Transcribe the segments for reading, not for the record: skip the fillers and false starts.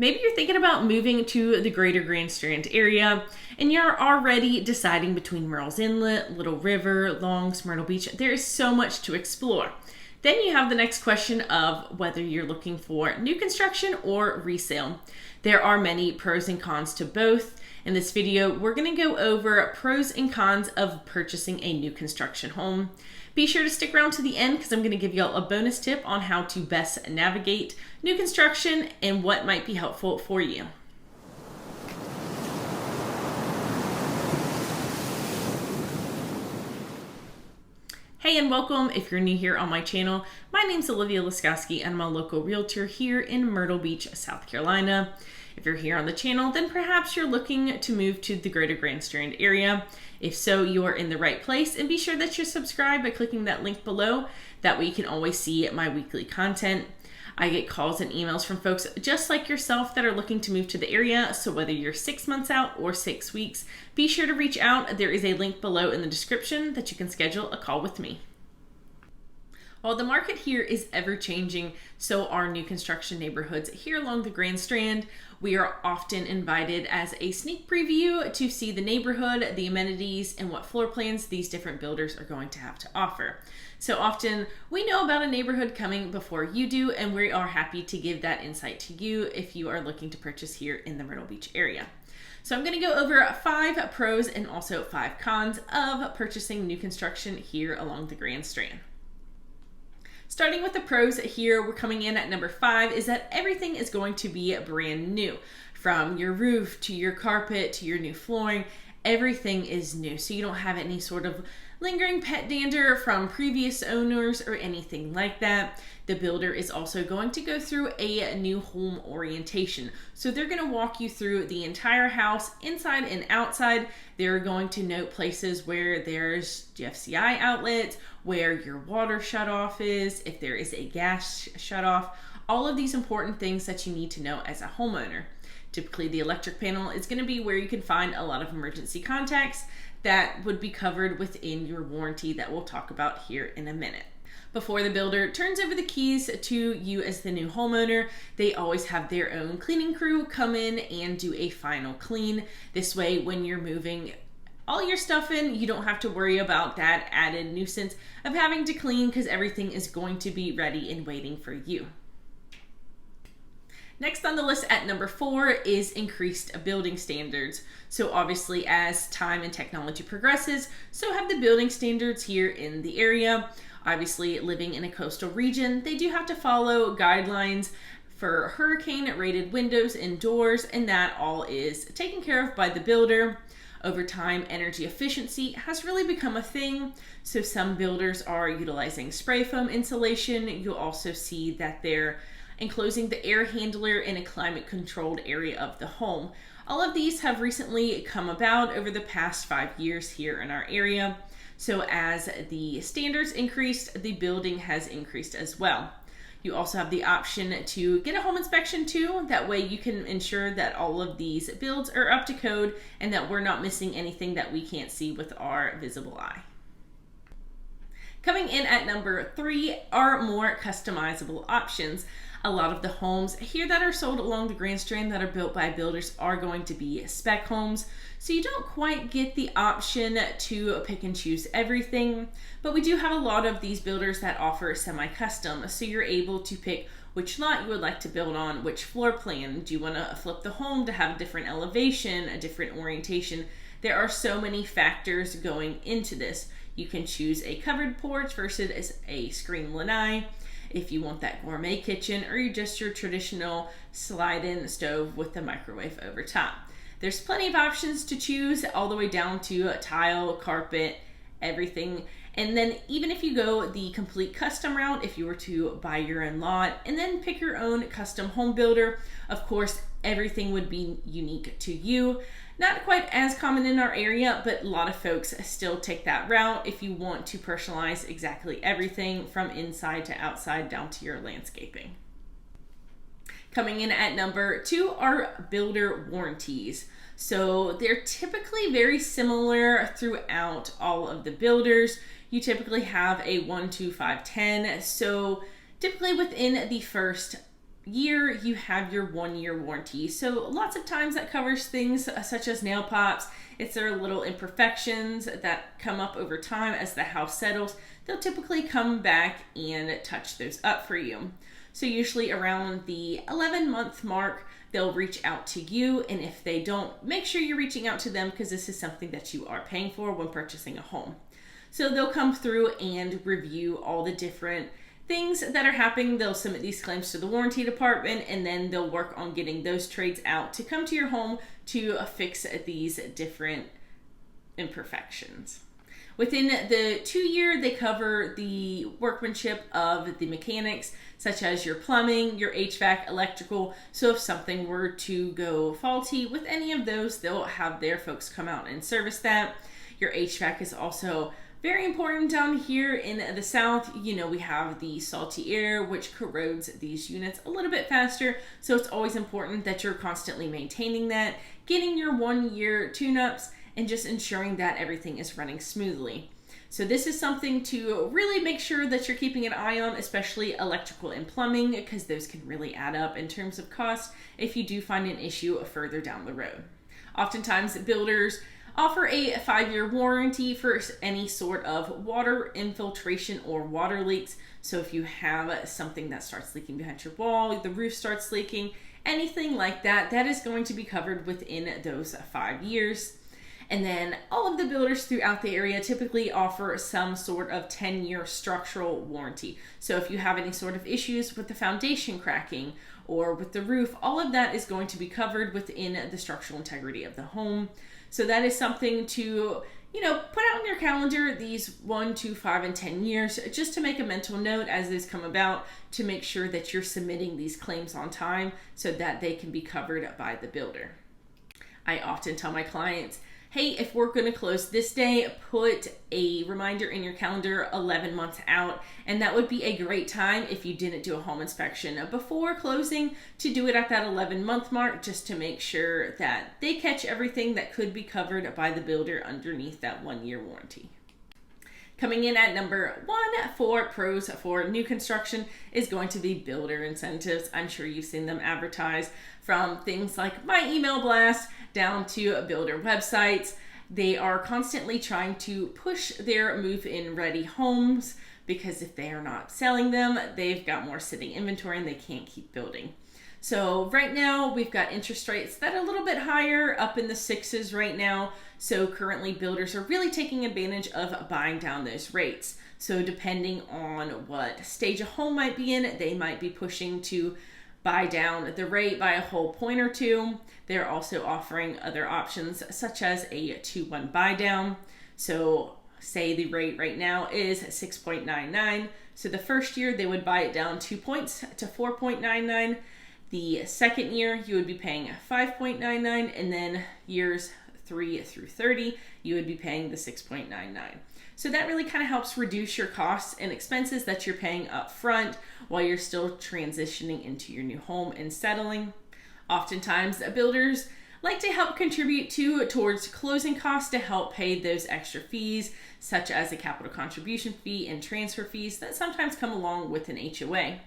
Maybe you're thinking about moving to the greater Grand Strand area and you're already deciding between Murrells Inlet, Little River, Longs, Myrtle Beach. There is so much to explore. Then you have the next question of whether you're looking for new construction or resale. There are many pros and cons to both. In this video, we're going to go over pros and cons of purchasing a new construction home. Be sure to stick around to the end because I'm going to give you all a bonus tip on how to best navigate new construction and what might be helpful for you. Hey and welcome if you're new here on my channel. My name's Olivia Laskowski and I'm a local realtor here in Myrtle Beach, South Carolina. If you're here on the channel, then perhaps you're looking to move to the greater Grand Strand area. If so, you are in the right place, and be sure that you're subscribed by clicking that link below. That way you can always see my weekly content. I get calls and emails from folks just like yourself that are looking to move to the area. So whether you're 6 months out or 6 weeks, be sure to reach out. There is a link below in the description that you can schedule a call with me. While the market here is ever changing, so are new construction neighborhoods here along the Grand Strand. We are often invited as a sneak preview to see the neighborhood, the amenities, and what floor plans these different builders are going to have to offer. So often we know about a neighborhood coming before you do, and we are happy to give that insight to you if you are looking to purchase here in the Myrtle Beach area. So I'm going to go over 5 pros and also 5 cons of purchasing new construction here along the Grand Strand. Starting with the pros here, we're coming in at number 5 is that everything is going to be brand new. From your roof to your carpet to your new flooring, everything is new. So you don't have any sort of lingering pet dander from previous owners or anything like that. The builder is also going to go through a new home orientation. So they're going to walk you through the entire house, inside and outside. They're going to note places where there's GFCI outlets, where your water shutoff is, if there is a gas shutoff, all of these important things that you need to know as a homeowner. Typically, the electric panel is going to be where you can find a lot of emergency contacts that would be covered within your warranty that we'll talk about here in a minute. Before the builder turns over the keys to you as the new homeowner, they always have their own cleaning crew come in and do a final clean. This way, when you're moving all your stuff in, you don't have to worry about that added nuisance of having to clean because everything is going to be ready and waiting for you. Next on the list at number 4 is increased building standards. So obviously as time and technology progresses, so have the building standards here in the area. Obviously living in a coastal region, they do have to follow guidelines for hurricane rated windows and doors, and that all is taken care of by the builder. Over time, energy efficiency has really become a thing. So some builders are utilizing spray foam insulation. You'll also see that they're enclosing the air handler in a climate controlled area of the home. All of these have recently come about over the past 5 years here in our area. So as the standards increased, the building has increased as well. You also have the option to get a home inspection too. That way you can ensure that all of these builds are up to code and that we're not missing anything that we can't see with our visible eye. Coming in at number 3 are more customizable options. A lot of the homes here that are sold along the Grand Strand that are built by builders are going to be spec homes. So you don't quite get the option to pick and choose everything, but we do have a lot of these builders that offer semi-custom. So you're able to pick which lot you would like to build on, which floor plan. Do you want to flip the home to have a different elevation, a different orientation? There are so many factors going into this. You can choose a covered porch versus a screen lanai. If you want that gourmet kitchen, or you just your traditional slide-in stove with the microwave over top. There's plenty of options to choose all the way down to tile, carpet, everything. And then even if you go the complete custom route, if you were to buy your own lot and then pick your own custom home builder, of course, everything would be unique to you. Not quite as common in our area, but a lot of folks still take that route if you want to personalize exactly everything from inside to outside down to your landscaping. Coming in at number 2 are builder warranties. So they're typically very similar throughout all of the builders. You typically have a 1, 2, 5, 10. So typically within the first year, you have your 1-year warranty. So lots of times that covers things such as nail pops. If there are little imperfections that come up over time as the house settles, they'll typically come back and touch those up for you. So usually around the 11-month mark, they'll reach out to you. And if they don't, make sure you're reaching out to them, because this is something that you are paying for when purchasing a home. So they'll come through and review all the different things that are happening. They'll submit these claims to the warranty department, and then they'll work on getting those trades out to come to your home to fix these different imperfections. Within the 2-year, they cover the workmanship of the mechanics, such as your plumbing, your HVAC, electrical. So if something were to go faulty with any of those, they'll have their folks come out and service that. Your HVAC is also very important down here in the South. You know, we have the salty air, which corrodes these units a little bit faster. So it's always important that you're constantly maintaining that, getting your 1-year tune-ups, and just ensuring that everything is running smoothly. So this is something to really make sure that you're keeping an eye on, especially electrical and plumbing, because those can really add up in terms of cost if you do find an issue further down the road. Oftentimes, builders offer a 5-year warranty for any sort of water infiltration or water leaks. So if you have something that starts leaking behind your wall, the roof starts leaking, anything like that, that is going to be covered within those 5 years. And then all of the builders throughout the area typically offer some sort of 10-year structural warranty. So if you have any sort of issues with the foundation cracking or with the roof, all of that is going to be covered within the structural integrity of the home. So that is something to, put out on your calendar, these 1, 2, 5, and 10 years, just to make a mental note as these come about, to make sure that you're submitting these claims on time so that they can be covered by the builder. I often tell my clients, hey, if we're going to close this day, put a reminder in your calendar 11 months out. And that would be a great time, if you didn't do a home inspection before closing, to do it at that 11-month mark, just to make sure that they catch everything that could be covered by the builder underneath that 1-year warranty. Coming in at number 1 for pros for new construction is going to be builder incentives. I'm sure you've seen them advertised, from things like my email blast down to builder websites. They are constantly trying to push their move-in ready homes, because if they are not selling them, they've got more sitting inventory and they can't keep building. So right now we've got interest rates that are a little bit higher, up in the 6s right now. So currently builders are really taking advantage of buying down those rates. So depending on what stage a home might be in, they might be pushing to buy down the rate by a whole point or two. They're also offering other options, such as a 2-1 buy down. So say the rate right now is 6.99. So the first year they would buy it down 2 points to 4.99. The second year you would be paying 5.99, and then years 3 through 30 you would be paying the 6.99. So that really kind of helps reduce your costs and expenses that you're paying up front while you're still transitioning into your new home and settling. Oftentimes, builders like to help contribute towards closing costs to help pay those extra fees, such as a capital contribution fee and transfer fees that sometimes come along with an HOA.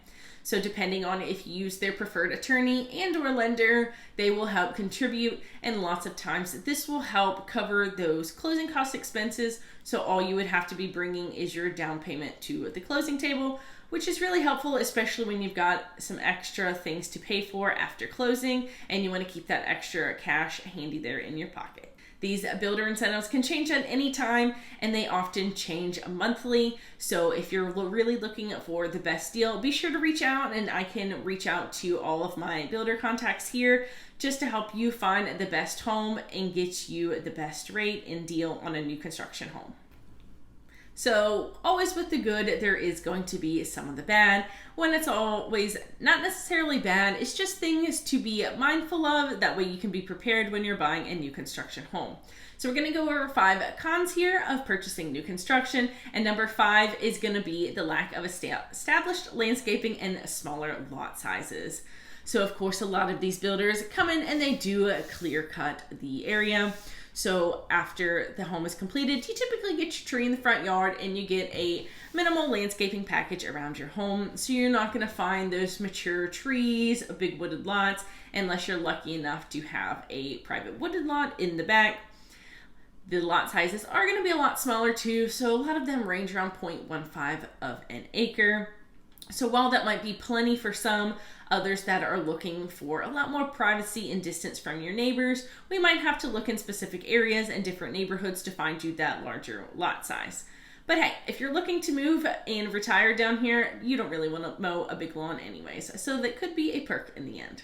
So depending on if you use their preferred attorney and or lender, they will help contribute, and lots of times this will help cover those closing cost expenses. So all you would have to be bringing is your down payment to the closing table, which is really helpful, especially when you've got some extra things to pay for after closing and you want to keep that extra cash handy there in your pocket. These builder incentives can change at any time, and they often change monthly. So if you're really looking for the best deal, be sure to reach out, and I can reach out to all of my builder contacts here just to help you find the best home and get you the best rate and deal on a new construction home. So always with the good, there is going to be some of the bad. When it's always not necessarily bad, it's just things to be mindful of. That way you can be prepared when you're buying a new construction home. So we're going to go over 5 cons here of purchasing new construction. And number 5 is going to be the lack of established landscaping and smaller lot sizes. So of course, a lot of these builders come in and they do clear cut the area. So after the home is completed, you typically get your tree in the front yard and you get a minimal landscaping package around your home. So you're not going to find those mature trees, big wooded lots, unless you're lucky enough to have a private wooded lot in the back. The lot sizes are going to be a lot smaller too, so a lot of them range around 0.15 of an acre. So while that might be plenty for some, others that are looking for a lot more privacy and distance from your neighbors, we might have to look in specific areas and different neighborhoods to find you that larger lot size. But hey, if you're looking to move and retire down here, you don't really want to mow a big lawn anyways, so that could be a perk in the end.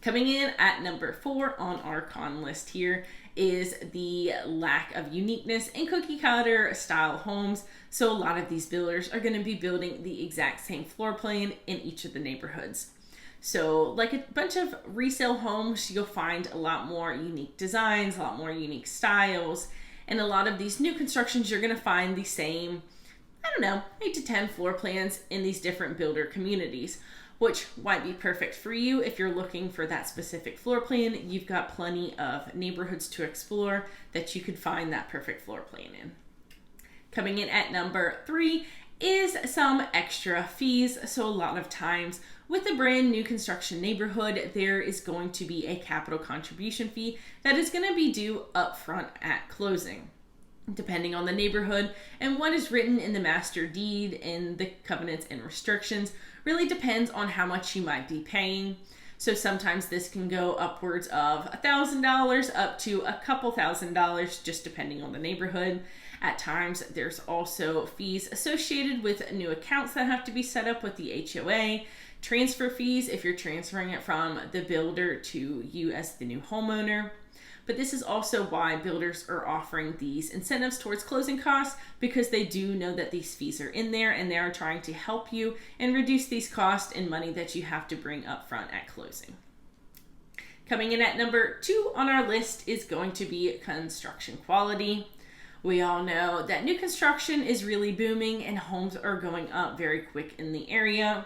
Coming in at number 4 on our con list here is the lack of uniqueness in cookie cutter style homes. So a lot of these builders are going to be building the exact same floor plan in each of the neighborhoods. So like a bunch of resale homes, you'll find a lot more unique designs, a lot more unique styles, and a lot of these new constructions, you're going to find the same, 8 to 10 floor plans in these different builder communities, which might be perfect for you if you're looking for that specific floor plan. You've got plenty of neighborhoods to explore that you could find that perfect floor plan in. Coming in at number 3 is some extra fees. So a lot of times with a brand new construction neighborhood, there is going to be a capital contribution fee that is going to be due upfront at closing. Depending on the neighborhood and what is written in the master deed and the covenants and restrictions, really depends on how much you might be paying. So sometimes this can go upwards of $1,000 up to a couple $1,000, just depending on the neighborhood. At times, there's also fees associated with new accounts that have to be set up with the HOA, transfer fees if you're transferring it from the builder to you as the new homeowner. But this is also why builders are offering these incentives towards closing costs, because they do know that these fees are in there and they are trying to help you and reduce these costs and money that you have to bring up front at closing. Coming in at number 2 on our list is going to be construction quality. We all know that new construction is really booming and homes are going up very quick in the area.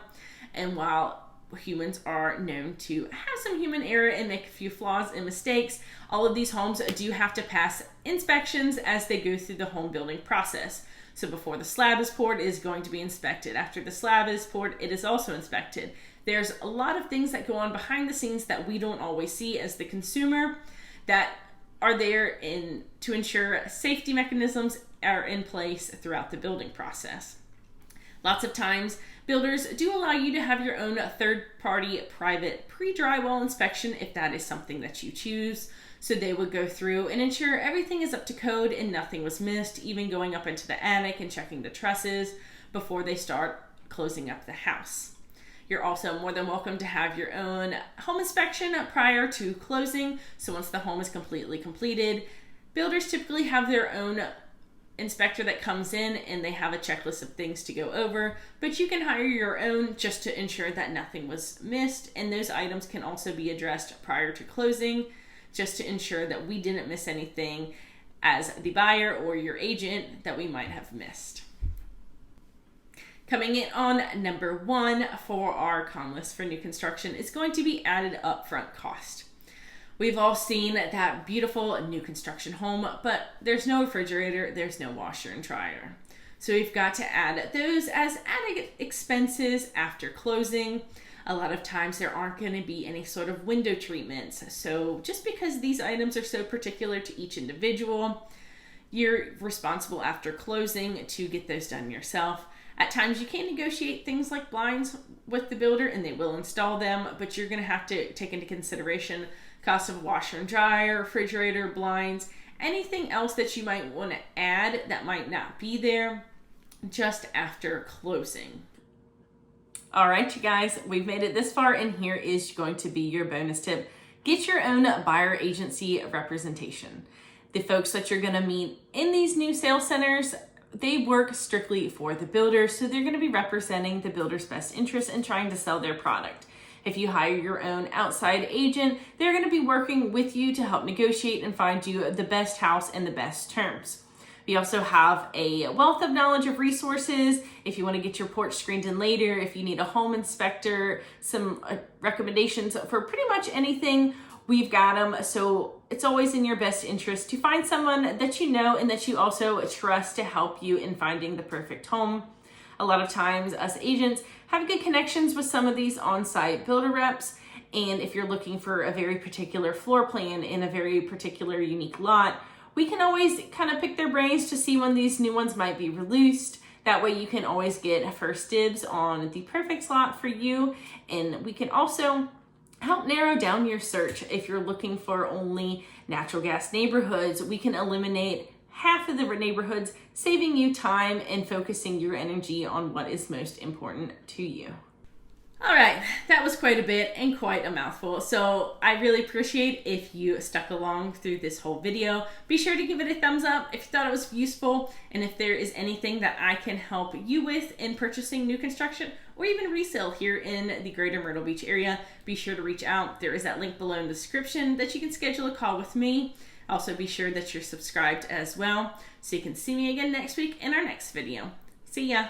And while humans are known to have some human error and make a few flaws and mistakes, all of these homes do have to pass inspections as they go through the home building process. So before the slab is poured, it is going to be inspected. After the slab is poured, it is also inspected. There's a lot of things that go on behind the scenes that we don't always see as the consumer that are there to ensure safety mechanisms are in place throughout the building process. Lots of times, builders do allow you to have your own third-party private pre-drywall inspection if that is something that you choose. So they would go through and ensure everything is up to code and nothing was missed, even going up into the attic and checking the trusses before they start closing up the house. You're also more than welcome to have your own home inspection prior to closing. So once the home is completely completed, builders typically have their own inspector that comes in and they have a checklist of things to go over, but you can hire your own just to ensure that nothing was missed, and those items can also be addressed prior to closing just to ensure that we didn't miss anything as the buyer or your agent that we might have missed. Coming in on number 1 for our con list for new construction is going to be added upfront cost. We've all seen that beautiful new construction home, but there's no refrigerator, there's no washer and dryer. So we've got to add those as added expenses after closing. A lot of times there aren't going to be any sort of window treatments. So just because these items are so particular to each individual, you're responsible after closing to get those done yourself. At times you can negotiate things like blinds with the builder and they will install them, but you're going to have to take into consideration cost of washer and dryer, refrigerator, blinds, anything else that you might want to add that might not be there just after closing. All right, you guys, we've made it this far, and here is going to be your bonus tip. Get your own buyer agency representation. The folks that you're going to meet in these new sales centers, they work strictly for the builder, so they're going to be representing the builder's best interest in trying to sell their product. If you hire your own outside agent, they're going to be working with you to help negotiate and find you the best house and the best terms. We also have a wealth of knowledge of resources. If you want to get your porch screened in later, if you need a home inspector, some recommendations for pretty much anything, we've got them. So it's always in your best interest to find someone that you know and that you also trust to help you in finding the perfect home. A lot of times us agents have good connections with some of these on-site builder reps. And if you're looking for a very particular floor plan in a very particular unique lot, we can always kind of pick their brains to see when these new ones might be released. That way you can always get first dibs on the perfect slot for you. And we can also help narrow down your search. If you're looking for only natural gas neighborhoods, we can eliminate half of the neighborhoods, saving you time and focusing your energy on what is most important to you. All right, that was quite a bit and quite a mouthful. So I really appreciate if you stuck along through this whole video. Be sure to give it a thumbs up if you thought it was useful. And if there is anything that I can help you with in purchasing new construction or even resale here in the greater Myrtle Beach area, be sure to reach out. There is that link below in the description that you can schedule a call with me. Also be sure that you're subscribed as well so you can see me again next week in our next video. See ya.